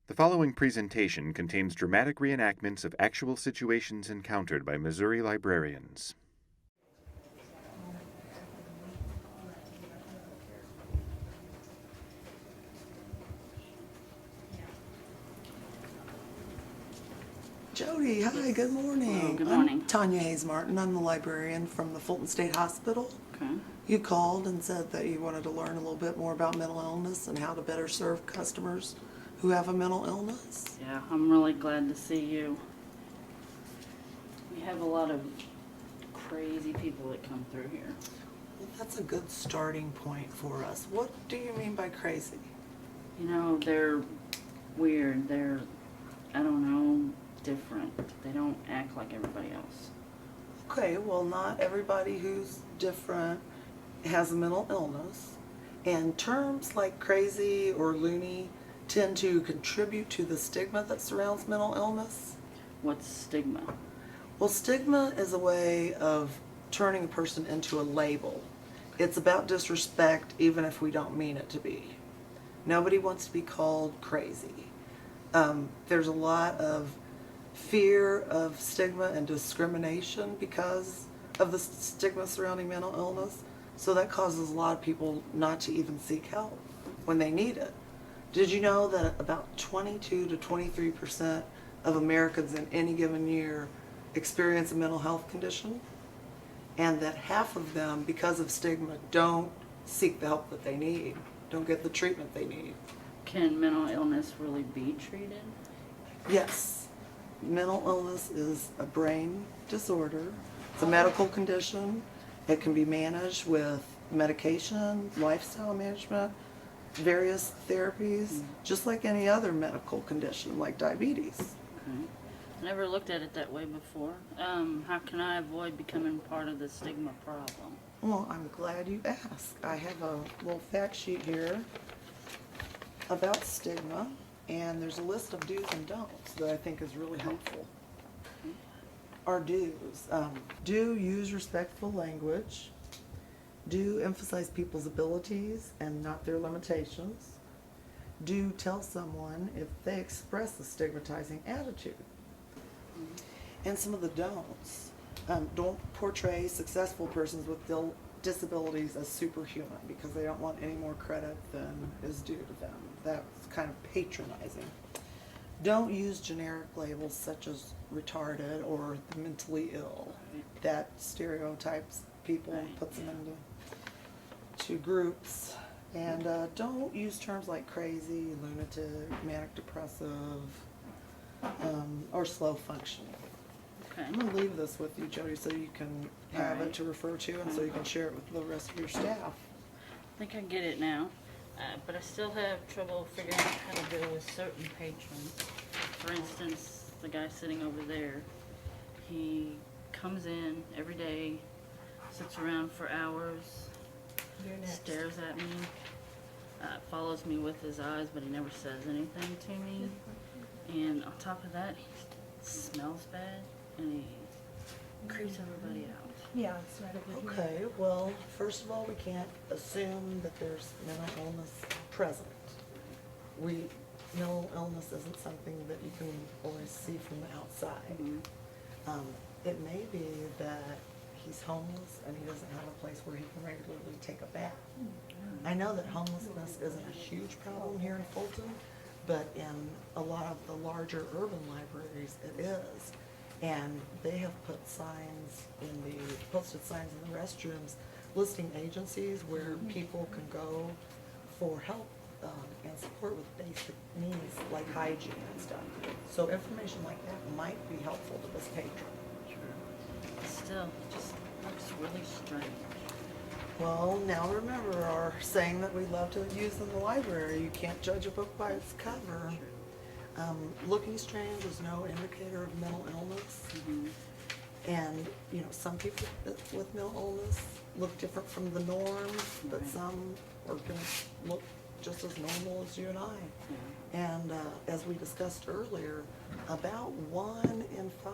The following presentation contains dramatic reenactments of actual situations encountered by Missouri librarians. Jody, hi, good morning. Hello, good morning. I'm Tanya Hayes Martin. I'm the librarian from the Fulton State Hospital. Okay. You called and said that you wanted to learn a little bit more about mental illness and how to better serve customers who have a mental illness. Yeah, I'm really glad to see you. We have a lot of crazy people that come through here. Well, that's a good starting point for us. What do you mean by crazy? You know, they're weird. They're, I don't know, different. They don't act like everybody else. Okay, well, not everybody who's different has a mental illness. And terms like crazy or loony tend to contribute to the stigma that surrounds mental illness. What's stigma? Well, stigma is a way of turning a person into a label. It's about disrespect even if we don't mean it to be. Nobody wants to be called crazy. There's a lot of fear of stigma and discrimination because of the stigma surrounding mental illness. So that causes a lot of people not to even seek help when they need it. Did you know that about 22 to 23% of Americans in any given year experience a mental health condition? And that half of them, because of stigma, don't seek the help that they need, don't get the treatment they need. Can mental illness really be treated? Yes. Mental illness is a brain disorder. It's a medical condition. It can be managed with medication, lifestyle management, various therapies, just like any other medical condition like diabetes. Okay. I never looked at it that way before. How can I avoid becoming part of the stigma problem? Well, I'm glad you asked. I have a little fact sheet here about stigma, and there's a list of do's and don'ts that I think is really helpful. Our do's. Do use respectful language. Do emphasize people's abilities and not their limitations. Do tell someone if they express a stigmatizing attitude. And some of the don'ts. Don't portray successful persons with disabilities as superhuman because they don't want any more credit than is due to them. That's kind of patronizing. Don't use generic labels such as retarded or the mentally ill. That stereotypes people and puts them into groups. And don't use terms like crazy, lunatic, manic depressive, or slow functioning. Okay. I'm going to leave this with you, Jody, so you can have it to refer to and so you can share it with the rest of your staff. I think I get it now, but I still have trouble figuring out how to deal with certain patrons. For instance, the guy sitting over there, he comes in every day, sits around for hours, stares at me, follows me with his eyes, but he never says anything to me. And on top of that, he smells bad, and he creeps everybody out. Yeah, it's right over here. Okay, well, first of all, we can't assume that there's mental illness present. Mental illness isn't something that you can always see from the outside. Mm-hmm. It may be that he's homeless and he doesn't have a place where he can regularly take a bath. I know that homelessness isn't a huge problem here in Fulton, but in a lot of the larger urban libraries it is. And they have put posted signs in the restrooms listing agencies where people can go for help and support with basic needs like hygiene and stuff. So information like that might be helpful to this patron. Still, it just looks really strange. Well, now remember our saying that we love to use in the library, you can't judge a book by its cover. Looking strange is no indicator of mental illness. Mm-hmm. And, you know, some people with mental illness look different from the norm, but Right. some are going to look just as normal as you and I. Yeah. And as we discussed earlier, about 1 in 5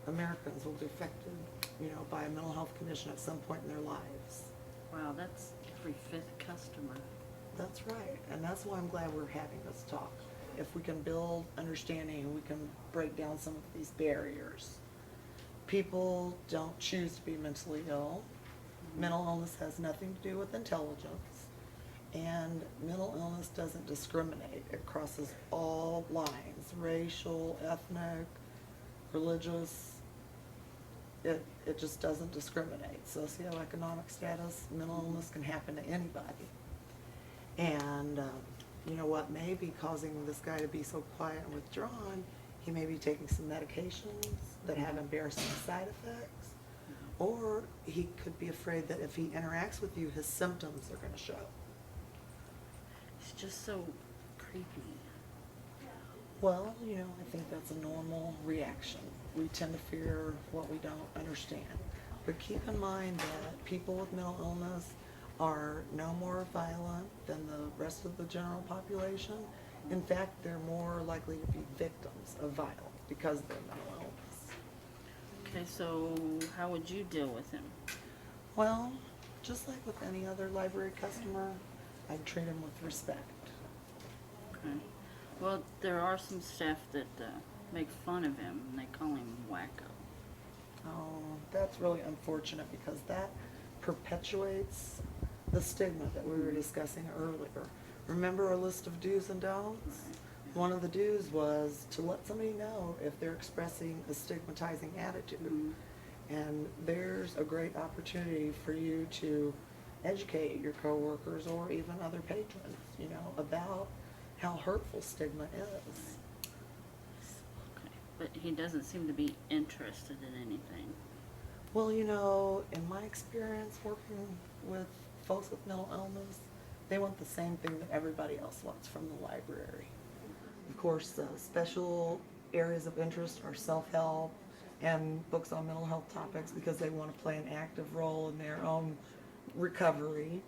Americans will be affected, you know, by a mental health condition at some point in their lives. Wow, that's every 5th customer. That's right, and that's why I'm glad we're having this talk. if we can build understanding, we can break down some of these barriers. People don't choose to be mentally ill. Mental illness has nothing to do with intelligence. And mental illness doesn't discriminate. It crosses all lines, racial, ethnic, religious. It just doesn't discriminate. Socioeconomic status, mental illness can happen to anybody. And you know what may be causing this guy to be so quiet and withdrawn? He may be taking some medications that have embarrassing side effects. Or he could be afraid that if he interacts with you, his symptoms are going to show. It's just so creepy. Well, I think that's a normal reaction. We tend to fear what we don't understand. But keep in mind that people with mental illness are no more violent than the rest of the general population. In fact, they're more likely to be victims of violence because of their mental illness. Okay, so how would you deal with him? Well, just like with any other library customer, I'd treat him with respect. Okay. Well, there are some staff that make fun of him, and they call him wacko. Oh, that's really unfortunate because that perpetuates the stigma that we were discussing earlier. Remember our list of do's and don'ts? One of the do's was to let somebody know if they're expressing a stigmatizing attitude. Mm-hmm. And there's a great opportunity for you to educate your coworkers or even other patrons, about how hurtful stigma is. Okay. But he doesn't seem to be interested in anything. Well, in my experience working with folks with mental illness, they want the same thing that everybody else wants from the library. Of course, special areas of interest are self-help and books on mental health topics because they want to play an active role in their own recovery.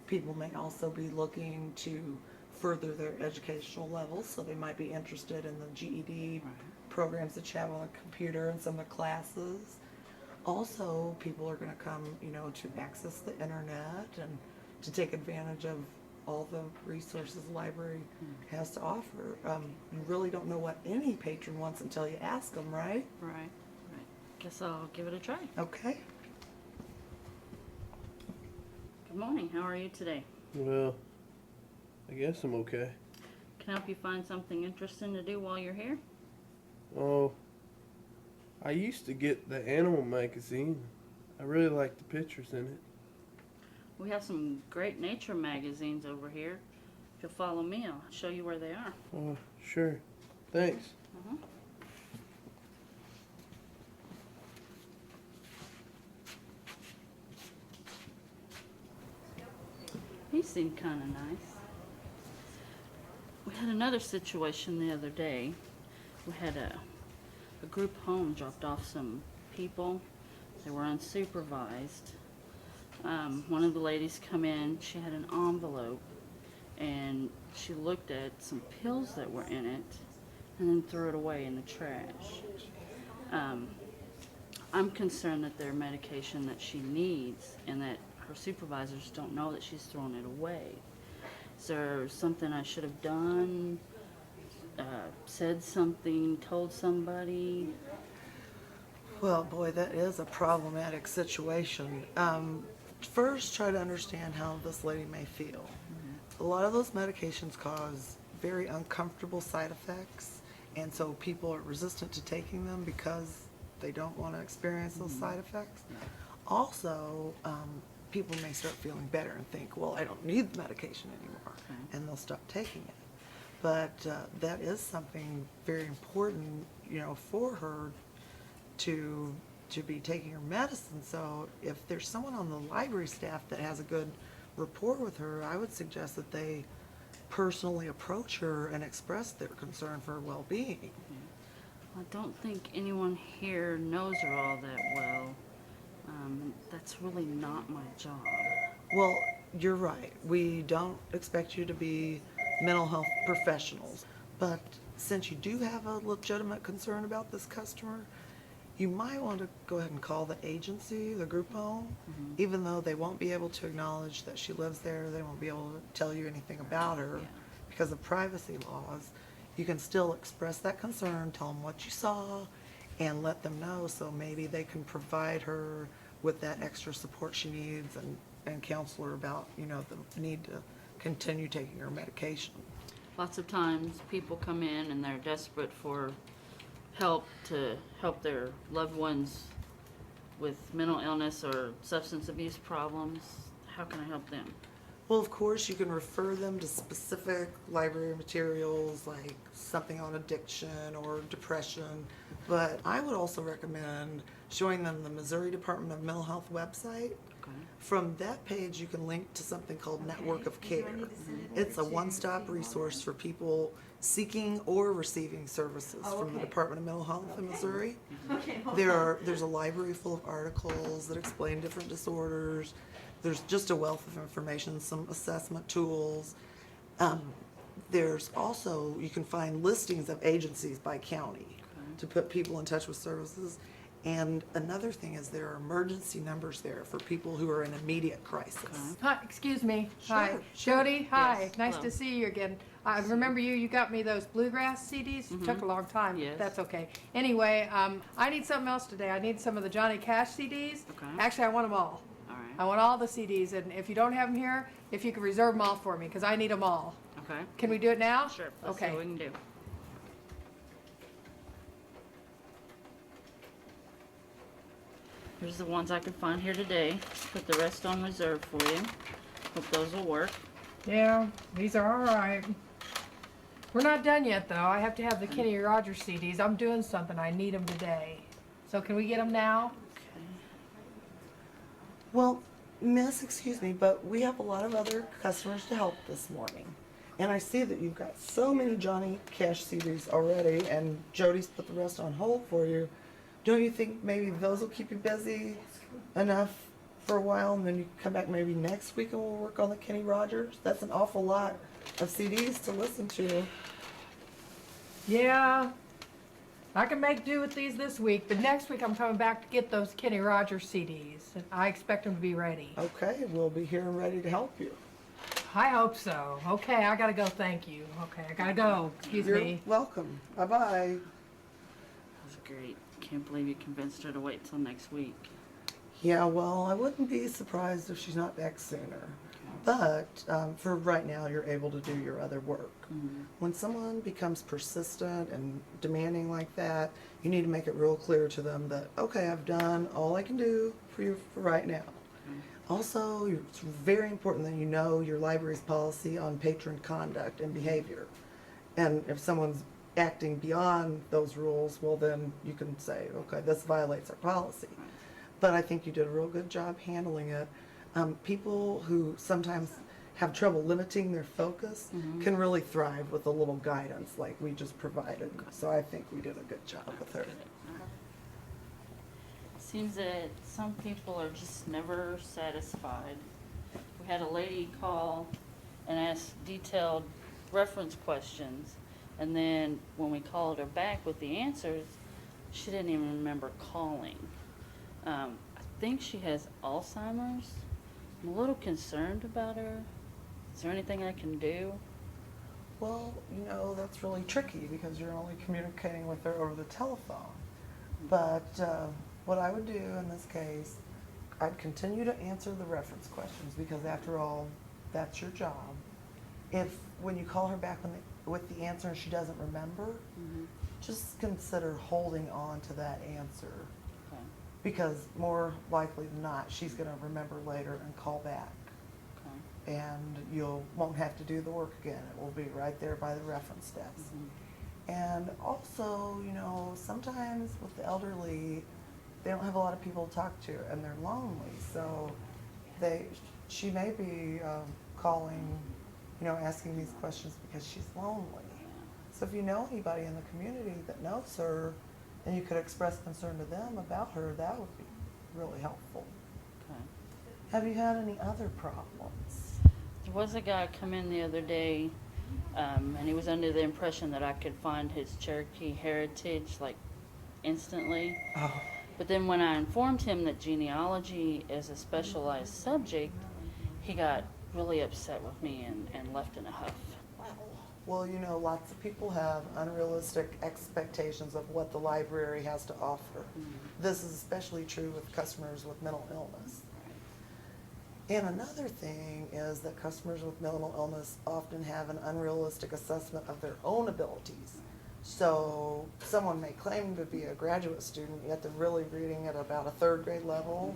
People may also be looking to further their educational levels, so they might be interested in the GED programs that you have on the computer and some of the classes. Also, people are going to come, to access the internet and to take advantage of all the resources the library has to offer. You really don't know what any patron wants until you ask them, right? Right. Guess I'll give it a try. Okay. Good morning. How are you today? Well, I guess I'm okay. Can I help you find something interesting to do while you're here? Oh, I used to get the animal magazine. I really like the pictures in it. We have some great nature magazines over here. If you'll follow me, I'll show you where they are. Oh, sure. Thanks. Uh-huh. He seemed kind of nice. We had another situation the other day. We had a group home dropped off some people. They were unsupervised. One of the ladies come in, she had an envelope, and she looked at some pills that were in it and then threw it away in the trash. I'm concerned that they're medication that she needs and that her supervisors don't know that she's thrown it away. Is there something I should have done? Said something, told somebody? Well, boy, that is a problematic situation. First, try to understand how this lady may feel. A lot of those medications cause very uncomfortable side effects, and so people are resistant to taking them because they don't want to experience those side effects. Also, people may start feeling better and think, well, I don't need the medication anymore, and they'll stop taking it. But that is something very important, for her to be taking her medicine. So if there's someone on the library staff that has a good rapport with her, I would suggest that they personally approach her and express their concern for her well-being. I don't think anyone here knows her all that well. That's really not my job. Well, you're right. We don't expect you to be mental health professionals. But since you do have a legitimate concern about this customer, you might want to go ahead and call the agency, the group home, even though they won't be able to acknowledge that she lives there. They won't be able to tell you anything about her because of privacy laws, you can still express that concern, tell them what you saw, and let them know, so maybe they can provide her with that extra support she needs and counsel her about, the need to continue taking her medication. Lots of times people come in and they're desperate for help to help their loved ones with mental illness or substance abuse problems. How can I help them? Well, of course, you can refer them to specific library materials like something on addiction or depression, but I would also recommend showing them the Missouri Department of Mental Health website. Okay. From that page, you can link to something called Network of Care. It's a one-stop resource for people seeking or receiving services from the Department of Mental Health in Missouri. There's a library full of articles that explain different disorders. There's just a wealth of information, some assessment tools. There's also, you can find listings of agencies by county to put people in touch with services. And another thing is there are emergency numbers there for people who are in immediate crisis. Hi, excuse me. Sure, Hi. sure. Jody, hi. Yes, Nice hello. to see you again. I remember you got me those bluegrass CDs. It took a long time. Yes. That's okay. Anyway, I need something else today. I need some of the Johnny Cash CDs. Okay. Actually, I want them all. All I right. want all the CDs, and if you don't have them here, if you could reserve them all for me, because I need them all. Okay. Can we do it now? Sure. Let's see Okay. what we can do. Here's the ones I can find here today. Put the rest on reserve for you. Hope those will work. Yeah, these are all right. We're not done yet, though. I have to have the Kenny Rogers CDs. I'm doing something. I need them today. So can we get them now? Well, miss, excuse me, but we have a lot of other customers to help this morning. And I see that you've got so many Johnny Cash CDs already, and Jody's put the rest on hold for you. Don't you think maybe those will keep you busy enough for a while, and then you come back maybe next week and we'll work on the Kenny Rogers? That's an awful lot of CDs to listen to. Yeah, I can make do with these this week, but next week I'm coming back to get those Kenny Rogers CDs, and I expect them to be ready. Okay, we'll be here and ready to help you. I hope so. Okay, I gotta go. Thank you. Okay, I gotta go. Excuse You're me. welcome. Bye-bye. That's great. Can't believe you convinced her to wait till next week. Yeah, well, I wouldn't be surprised if she's not back sooner. But for right now, you're able to do your other work. When someone becomes persistent and demanding like that, you need to make it real clear to them that, okay, I've done all I can do for you for right now. Also, it's very important that you know your library's policy on patron conduct and behavior. And if someone's acting beyond those rules, well then you can say, okay, this violates our policy. But I think you did a real good job handling it. People who sometimes have trouble limiting their focus can really thrive with a little guidance like we just provided. So I think we did a good job with her. Seems that some people are just never satisfied. We had a lady call and ask detailed reference questions, and then when we called her back with the answers, she didn't even remember calling. I think she has Alzheimer's. I'm a little concerned about her. Is there anything I can do? Well, that's really tricky because you're only communicating with her over the telephone. But what I would do in this case, I'd continue to answer the reference questions because after all, that's your job. If when you call her back with the answer and she doesn't remember, just consider holding on to that answer. Okay. Because more likely than not, she's going to remember later and call back. Okay. And you won't have to do the work again. It will be right there by the reference desk. And also, sometimes with the elderly, they don't have a lot of people to talk to, and they're lonely. So she may be calling, asking these questions because she's lonely. So if you know anybody in the community that knows her, and you could express concern to them about her, that would be really helpful. Okay. Have you had any other problems? There was a guy come in the other day, and he was under the impression that I could find his Cherokee heritage instantly. Oh. But then when I informed him that genealogy is a specialized subject, he got really upset with me and left in a huff. Well, you know, lots of people have unrealistic expectations of what the library has to offer. This is especially true with customers with mental illness. And another thing is that customers with mental illness often have an unrealistic assessment of their own abilities. So someone may claim to be a graduate student, yet they're really reading at about a third grade level,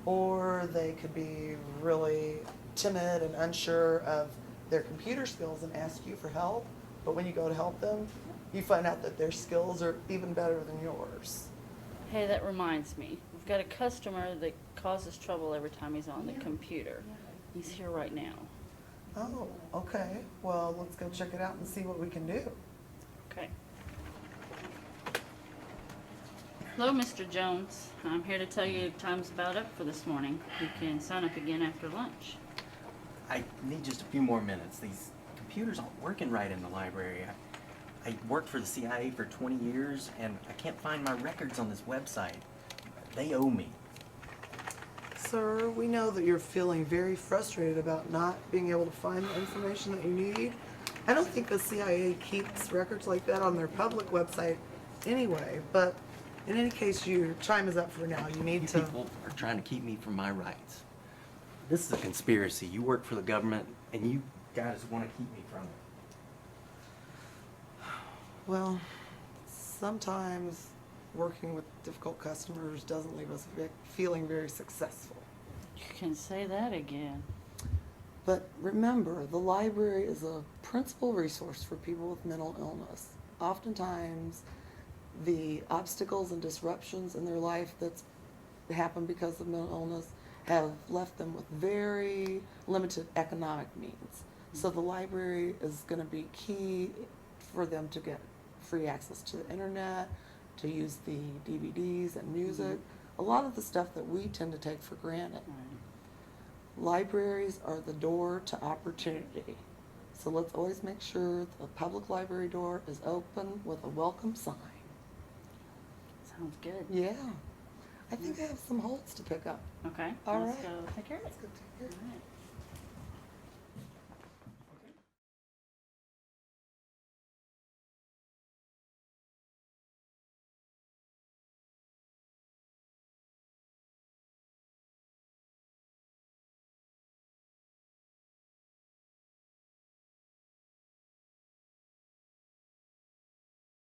or they could be really timid and unsure of their computer skills and ask you for help, but when you go to help them, you find out that their skills are even better than yours. Hey, that reminds me. We've got a customer that causes trouble every time he's on the computer. He's here right now. Oh, okay. Well, let's go check it out and see what we can do. Okay. Hello, Mr. Jones. I'm here to tell you time's about up for this morning. You can sign up again after lunch. I need just a few more minutes. These computers aren't working right in the library. I worked for the CIA for 20 years, and I can't find my records on this website. They owe me. Sir, we know that you're feeling very frustrated about not being able to find the information that you need. I don't think the CIA keeps records like that on their public website anyway, but in any case, your time is up for now. You need You to... people are trying to keep me from my rights. This is a conspiracy. You work for the government, and you guys want to keep me from it. Well, sometimes working with difficult customers doesn't leave us feeling very successful. You can say that again. But remember, the library is a principal resource for people with mental illness. Oftentimes, the obstacles and disruptions in their life that's happened because of mental illness have left them with very limited economic means. So the library is going to be key for them to get free access to the internet, to use the DVDs and music, a lot of the stuff that we tend to take for granted. Libraries are the door to opportunity. So let's always make sure the public library door is open with a welcome sign. Sounds good. Yeah. I think I have some holds to pick up. Okay. All let's right. go take care of it. Let's go take care of it. All right.